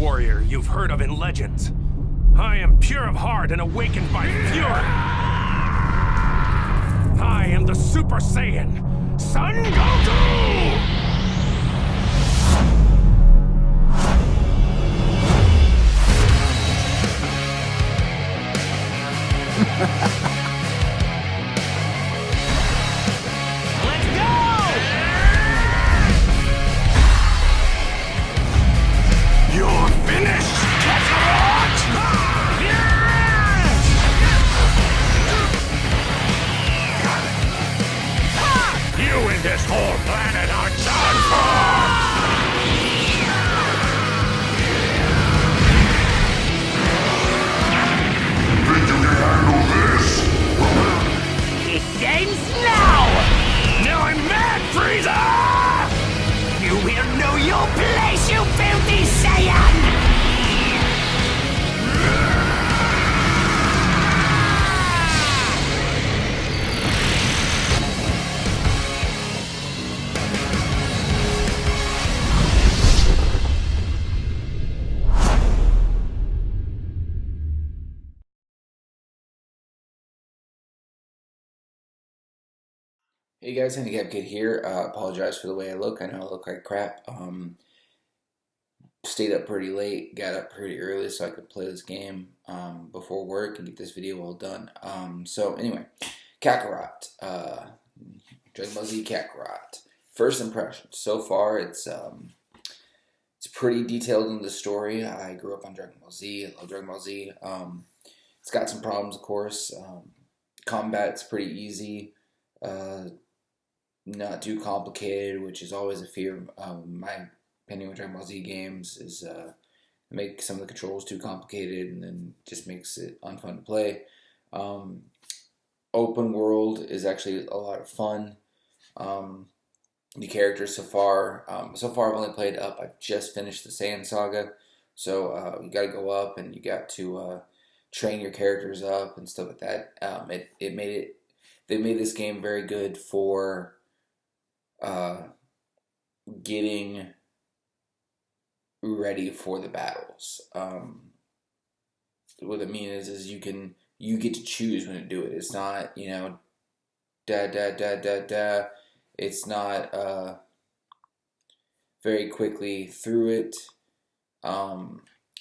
warrior you've heard of in legends. I am pure of heart and awakened by fury. I am the Super Saiyan, Son Goku! Let's go! You're finished, Kakarot! You and this whole planet are done for! Think you can handle this? It ends now! Now I'm mad, Frieza! You will know your place, you filthy Saiyan! Hey guys, Handicap Kid here. Apologize for the way I look. I know I look like crap. Stayed up pretty late, got up pretty early so I could play this game before work and get this video all done. So anyway, Kakarot. Dragon Ball Z Kakarot. First impressions. So far, it's pretty detailed in the story. I grew up on Dragon Ball Z. I love Dragon Ball Z. It's got some problems, of course. Combat's pretty easy. Not too complicated, which is always a fear. My opinion with Dragon Ball Z games is make some of the controls too complicated and then just makes it unfun to play. Open world is actually a lot of fun. The characters so far I've only played up. I've just finished the Saiyan Saga, so you got to go up and you got to train your characters up and stuff like that. They made this game very good for getting ready for the battles. What I mean is you get to choose when to do it. It's not, da. It's not very quickly through it.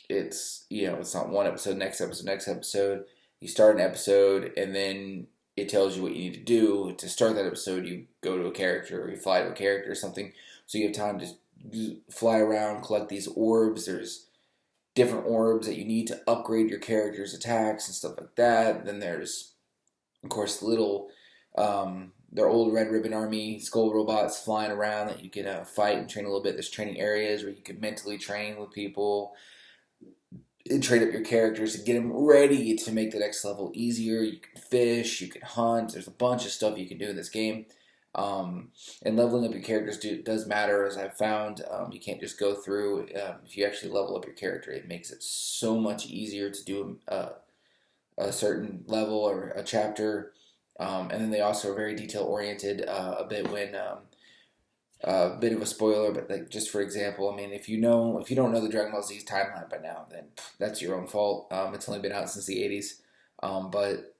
It's not one episode, next episode. You start an episode and then it tells you what you need to do. To start that episode, you go to a character or you fly to a character or something. So you have time to fly around, collect these orbs. There's different orbs that you need to upgrade your character's attacks and stuff like that. Then there's, of course, their old Red Ribbon Army skull robots flying around that you can fight and train a little bit. There's training areas where you can mentally train with people and train up your characters to get them ready to make the next level easier. You can fish, you can hunt. There's a bunch of stuff you can do in this game. And leveling up your characters does matter, as I've found. You can't just go through. If you actually level up your character, it makes it so much easier to do a certain level or a chapter. And then they also are very detail oriented. A bit of a spoiler, but like just for example, I mean, if you don't know the Dragon Ball Z timeline by now, then that's your own fault. It's only been out since the 80s. But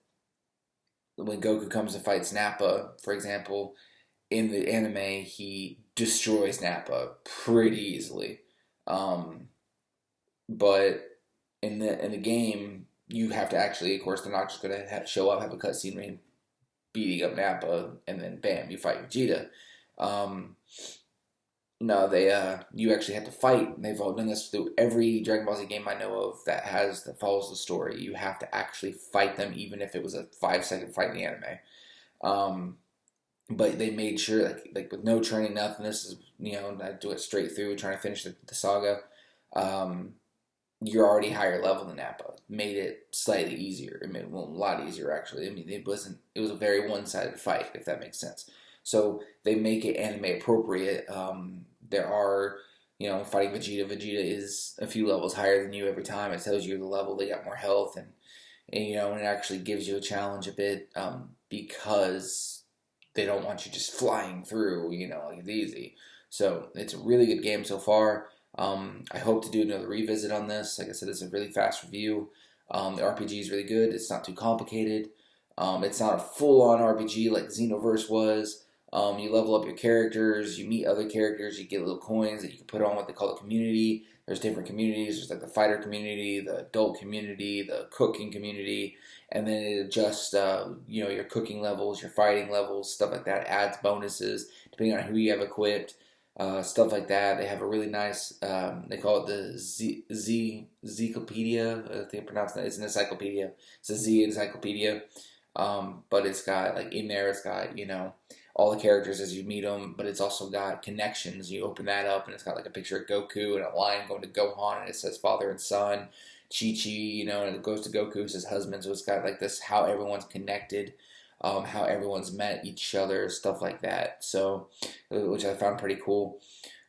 when Goku comes and fights Nappa, for example, in the anime, he destroys Nappa pretty easily. But in the game, you have to actually, of course, they're not just going to show up, have a cutscene where beating up Nappa, and then bam, you fight Vegeta. No, you actually have to fight. They've all done this through every Dragon Ball Z game I know of that follows the story. You have to actually fight them, even if it was a 5-second fight in the anime. But they made sure, like with no training, nothing. This is, I do it straight through, trying to finish the saga. You're already higher level than Nappa. Made it slightly easier. It made it a lot easier, actually. I mean, it was a very one-sided fight, if that makes sense. So they make it anime appropriate. There are, fighting Vegeta. Vegeta is a few levels higher than you every time. It tells you the level, they got more health, and it actually gives you a challenge a bit, because they don't want you just flying through, like it's easy. So it's a really good game so far. I hope to do another revisit on this. Like I said, it's a really fast review. The RPG is really good. It's not too complicated. It's not a full-on RPG like Xenoverse was. You level up your characters, you meet other characters, you get little coins that you can put on what they call a community. There's different communities. There's like the fighter community, the adult community, the cooking community, and then it adjusts, your cooking levels, your fighting levels, stuff like that. Adds bonuses depending on who you have equipped, stuff like that. They have a really nice, they call it the Zeclopedia. I think I pronounced that. It's an encyclopedia. It's a Z encyclopedia, but it's got like in there. It's got all the characters as you meet them, but it's also got connections. You open that up, and it's got like a picture of Goku and a line going to Gohan, and it says father and son, Chi-Chi, and it goes to Goku, says husband, so it's got like this, how everyone's connected, how everyone's met each other, stuff like that, so, which I found pretty cool.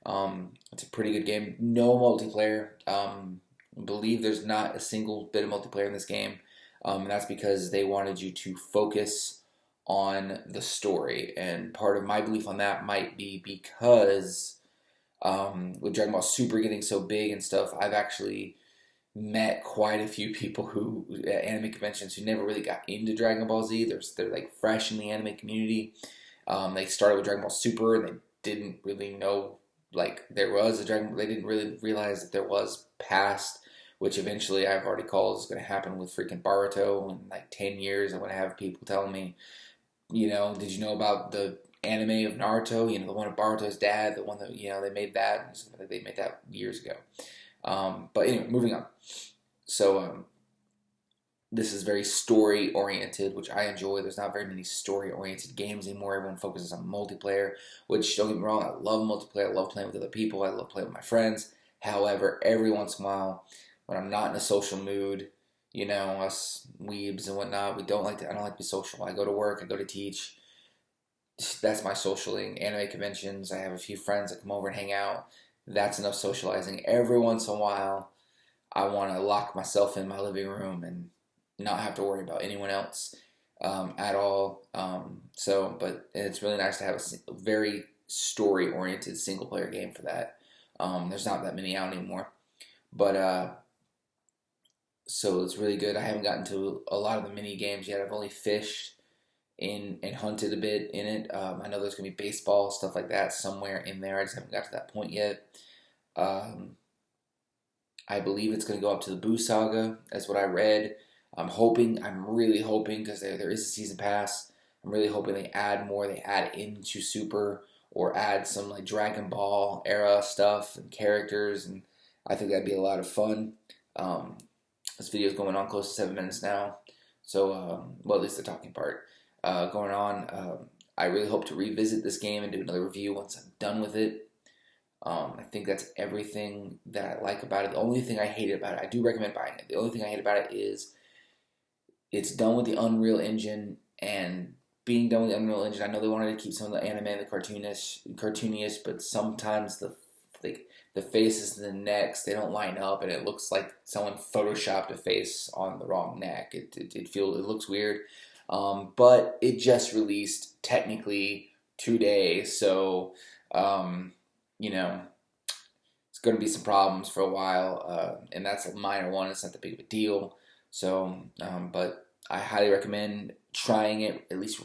It's a pretty good game. No multiplayer. I believe there's not a single bit of multiplayer in this game, and that's because they wanted you to focus on the story, and part of my belief on that might be because with Dragon Ball Super getting so big and stuff, I've actually met quite a few people who at anime conventions who never really got into Dragon Ball Z. They're like fresh in the anime community. They started with Dragon Ball Super and they didn't really know like there was a Dragon. They didn't really realize that there was past, which eventually I've already called is going to happen with freaking Boruto in like 10 years. I'm going to have people telling me, did you know about the anime of Naruto? The one of Baruto's dad, the one that, they made that. They made that years ago. But anyway, moving on. So, this is very story-oriented, which I enjoy. There's not very many story-oriented games anymore. Everyone focuses on multiplayer, which, don't get me wrong, I love multiplayer. I love playing with other people. I love playing with my friends. However, every once in a while, when I'm not in a social mood, us weebs and whatnot, I don't like to be social. I go to work, I go to teach. That's my socialing. Anime conventions, I have a few friends that come over and hang out. That's enough socializing. Every once in a while, I want to lock myself in my living room and not have to worry about anyone else at all. But it's really nice to have a very story-oriented single-player game for that. There's not that many out anymore. But, so it's really good. I haven't gotten to a lot of the mini games yet. I've only fished and hunted a bit in it. I know there's going to be baseball, stuff like that somewhere in there. I just haven't got to that point yet. I believe it's going to go up to the Boo Saga, that's what I read. I'm really hoping, because there is a season pass, I'm really hoping they add more. They add into Super, or add some like Dragon Ball era stuff and characters, and I think that'd be a lot of fun. This video is going on close to 7 minutes now, so, well, at least the talking part going on. I really hope to revisit this game and do another review once I'm done with it. I think that's everything that I like about it. The only thing I hate about it, I do recommend buying it. The only thing I hate about it is it's done with the Unreal Engine, and being done with the Unreal Engine, I know they wanted to keep some of the anime and the cartoonish, but sometimes the faces and the necks, they don't line up, and it looks like someone photoshopped a face on the wrong neck. It looks weird. But it just released technically today, so it's going to be some problems for a while, and that's a minor one. It's not that big of a deal. So, but I highly recommend trying it. At least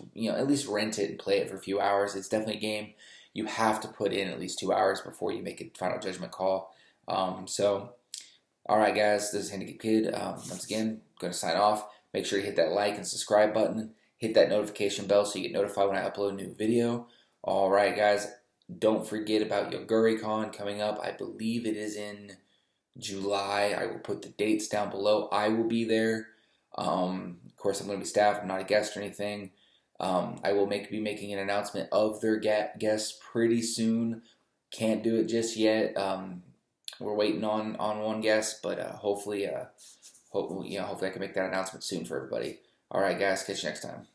rent it and play it for a few hours. It's definitely a game you have to put in at least 2 hours before you make a final judgment call. So, all right, guys, this is Handicap Kid. Once again, I'm going to sign off. Make sure you hit that like and subscribe button. Hit that notification bell so you get notified when I upload a new video. All right, guys, don't forget about Yogure Con coming up. I believe it is in July. I will put the dates down below. I will be there. Of course, I'm going to be staff. I'm not a guest or anything. I will be making an announcement of their guests pretty soon. Can't do it just yet. We're waiting on one guest, but hopefully I can make that announcement soon for everybody. All right, guys, catch you next time.